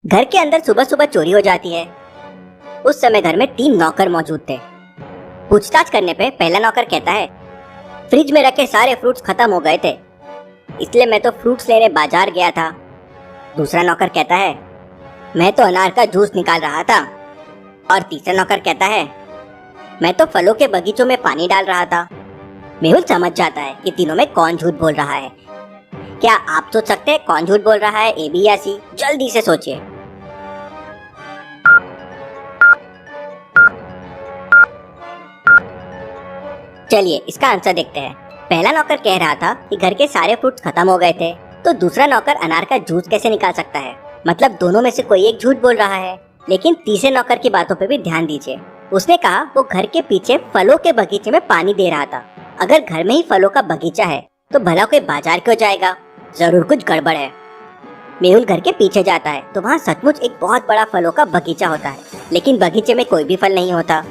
घर के अंदर सुबह सुबह चोरी हो जाती है। उस समय घर में 3 नौकर मौजूद थे। पूछताछ करने पे पहला नौकर कहता है, फ्रिज में रखे सारे फ्रूट्स खत्म हो गए थे, इसलिए मैं तो फ्रूट्स लेने बाजार गया था। दूसरा नौकर कहता है, मैं तो अनार का जूस निकाल रहा था। और तीसरा नौकर कहता है, मैं तो फलों के बगीचों में पानी डाल रहा था। मेहुल समझ जाता है कि तीनों में कौन झूठ बोल रहा है। क्या आप सोच सकते हैं कौन झूठ बोल रहा है, ए बी या सी? जल्दी से सोचिए। चलिए इसका आंसर देखते हैं। पहला नौकर कह रहा था कि घर के सारे फ्रूट्स खत्म हो गए थे, तो दूसरा नौकर अनार का जूस कैसे निकाल सकता है? मतलब दोनों में से कोई एक झूठ बोल रहा है। लेकिन तीसरे नौकर की बातों पे भी ध्यान दीजिए। उसने कहा वो घर के पीछे फलों के बगीचे में पानी दे रहा था। अगर घर में ही फलों का बगीचा है तो भला कोई बाजार क्यों जाएगा? जरूर कुछ गड़बड़ है। मेहुल घर के पीछे जाता है तो वहाँ सचमुच एक बहुत बड़ा फलों का बगीचा होता है, लेकिन बगीचे में कोई भी फल नहीं होता।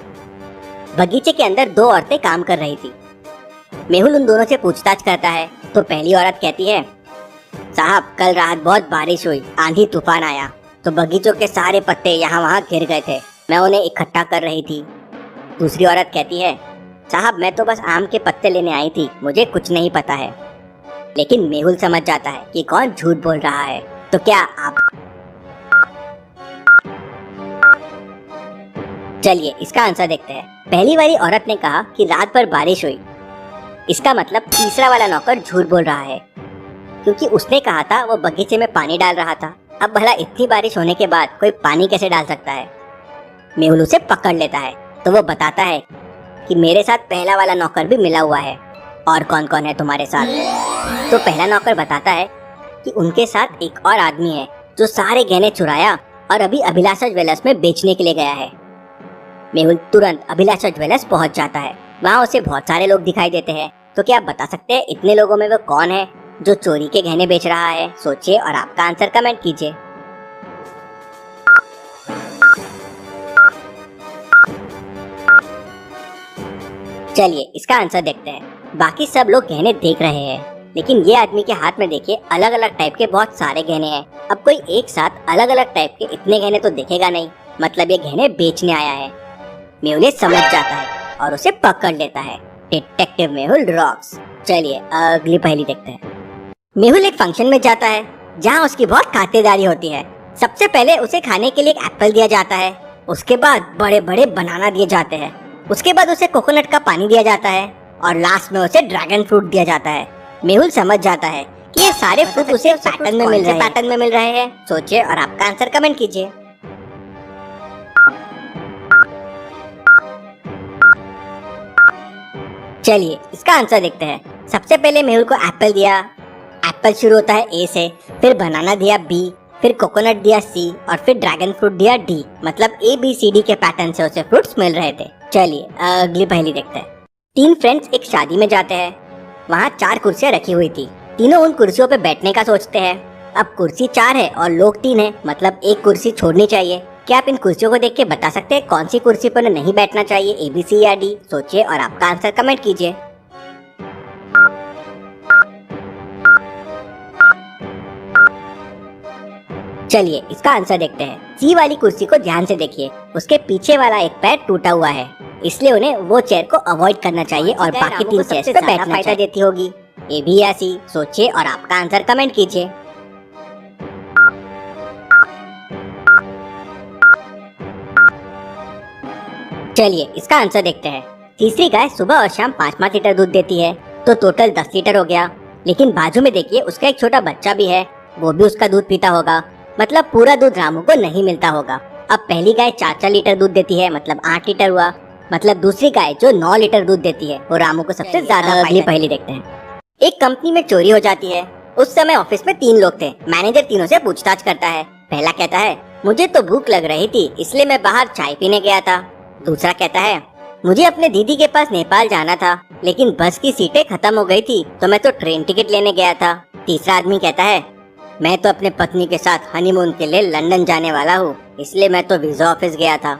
बगीचे के अंदर 2 औरतें काम कर रही थी। मेहुल उन दोनों से पूछताछ करता है तो पहली औरत कहती है, साहब कल रात बहुत बारिश हुई, आंधी तूफान आया, तो बगीचों के सारे पत्ते यहाँ वहाँ गिर गए थे, मैं उन्हें इकट्ठा कर रही थी। दूसरी औरत कहती है, साहब मैं तो बस आम के पत्ते लेने आई थी, मुझे कुछ नहीं पता है। लेकिन मेहुल समझ जाता है कि कौन झूठ बोल रहा है। तो क्या आप चलिए इसका आंसर देखते हैं। पहली वाली औरत ने कहा कि रात भर बारिश हुई। इसका मतलब तीसरा वाला नौकर झूठ बोल रहा है, क्योंकि उसने कहा था वो बगीचे में पानी डाल रहा था। अब भला इतनी बारिश होने के बाद कोई पानी कैसे डाल सकता है? मेहुल उसे पकड़ लेता है तो वो बताता है कि मेरे साथ पहला वाला नौकर भी मिला हुआ है। और कौन कौन है तुम्हारे साथ? तो पहला नौकर बताता है कि उनके साथ एक और आदमी है जो सारे गहने चुराया और अभी अभिलाषा ज्वेलर्स में बेचने के लिए गया है। मेहुल तुरंत अभिलाषा ज्वेलर्स पहुंच जाता है। वहाँ उसे बहुत सारे लोग दिखाई देते हैं। तो क्या आप बता सकते हैं इतने लोगों में वो कौन है जो चोरी के गहने बेच रहा है? सोचिए और आपका आंसर कमेंट कीजिए। चलिए इसका आंसर देखते हैं। बाकी सब लोग गहने देख रहे हैं, लेकिन ये आदमी के हाथ में देखिए अलग अलग टाइप के बहुत सारे गहने हैं। अब कोई एक साथ अलग अलग टाइप के इतने गहने तो देखेगा नहीं, मतलब ये गहने बेचने आया है। मेहुल समझ जाता है और उसे पकड़ लेता है। Detective Mehul rocks. चलिए अगली पहेली देखते हैं। मेहुल एक फंक्शन में जाता है जहाँ उसकी बहुत खातिरदारी होती है। सबसे पहले उसे खाने के लिए एक एप्पल दिया जाता है, उसके बाद बड़े बड़े बनाना दिए जाते हैं, उसके बाद उसे कोकोनट का पानी दिया जाता है और लास्ट में उसे ड्रैगन फ्रूट दिया जाता है। मेहुल समझ जाता है कि ये सारे फ्रूट उसे पैटर्न में मिल रहे हैं। सोचिए और आपका आंसर कमेंट कीजिए। चलिए इसका आंसर देखते हैं। सबसे पहले मेहुल को एप्पल दिया। एप्पल शुरू होता है ए से, फिर बनाना दिया बी, फिर कोकोनट दिया सी और फिर ड्रैगन फ्रूट दिया डी। मतलब ए बी सी डी के पैटर्न से उसे फ्रूट्स मिल रहे थे। चलिए अगली पहेली देखते हैं। 3 फ्रेंड्स एक शादी में जाते हैं। वहाँ 4 कुर्सियाँ रखी हुई थी। तीनों उन कुर्सियों पे बैठने का सोचते हैं। अब कुर्सी 4 है और लोग 3 हैं, मतलब एक कुर्सी छोड़नी चाहिए। क्या आप इन कुर्सियों को देख के बता सकते हैं कौन सी कुर्सी पर नहीं बैठना चाहिए, ए बी सी या डी? सोचिए और आपका आंसर कमेंट कीजिए। चलिए इसका आंसर देखते हैं। सी वाली कुर्सी को ध्यान से देखिए, उसके पीछे वाला एक पैर टूटा हुआ है, इसलिए उन्हें वो चेयर को अवॉइड करना चाहिए और बाकी 3 चेयर्स पे बैठना फायदा देती होगी। ए बी या सी? सोचिए और आपका आंसर कमेंट कीजिए। चलिए इसका आंसर देखते हैं। तीसरी गाय सुबह और शाम 5-5 लीटर दूध देती है, तो टोटल 10 लीटर हो गया। लेकिन बाजू में देखिए उसका एक छोटा बच्चा भी है, वो भी उसका दूध पीता होगा, मतलब पूरा दूध रामू को नहीं मिलता होगा। अब पहली गाय 4-4 लीटर दूध देती है, मतलब 8 लीटर हुआ। मतलब दूसरी गाय जो 9 लीटर दूध देती है वो रामू को सबसे ज्यादा। अगली पहेली देखते हैं। एक कंपनी में चोरी हो जाती है। उस समय ऑफिस में 3 लोग थे। मैनेजर तीनों से पूछताछ करता है। पहला कहता है, मुझे तो भूख लग रही थी इसलिए मैं बाहर चाय पीने गया था। दूसरा कहता है, मुझे अपने दीदी के पास नेपाल जाना था, लेकिन बस की सीटें खत्म हो गई थी तो मैं तो ट्रेन टिकट लेने गया था। तीसरा आदमी कहता है, मैं तो अपने पत्नी के साथ हनीमून के लिए लंदन जाने वाला हूँ, इसलिए मैं तो वीजा ऑफिस गया था।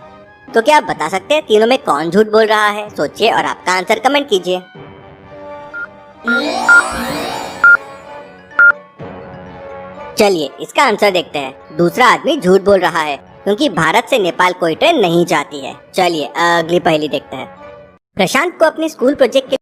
तो क्या आप बता सकते हैं तीनों में कौन झूठ बोल रहा है? सोचिए और आपका आंसर कमेंट कीजिए। चलिए इसका आंसर देखते हैं। दूसरा आदमी झूठ बोल रहा है क्योंकि भारत से नेपाल कोई ट्रेन नहीं जाती है। चलिए अगली पहेली देखते हैं। प्रशांत को अपने स्कूल प्रोजेक्ट के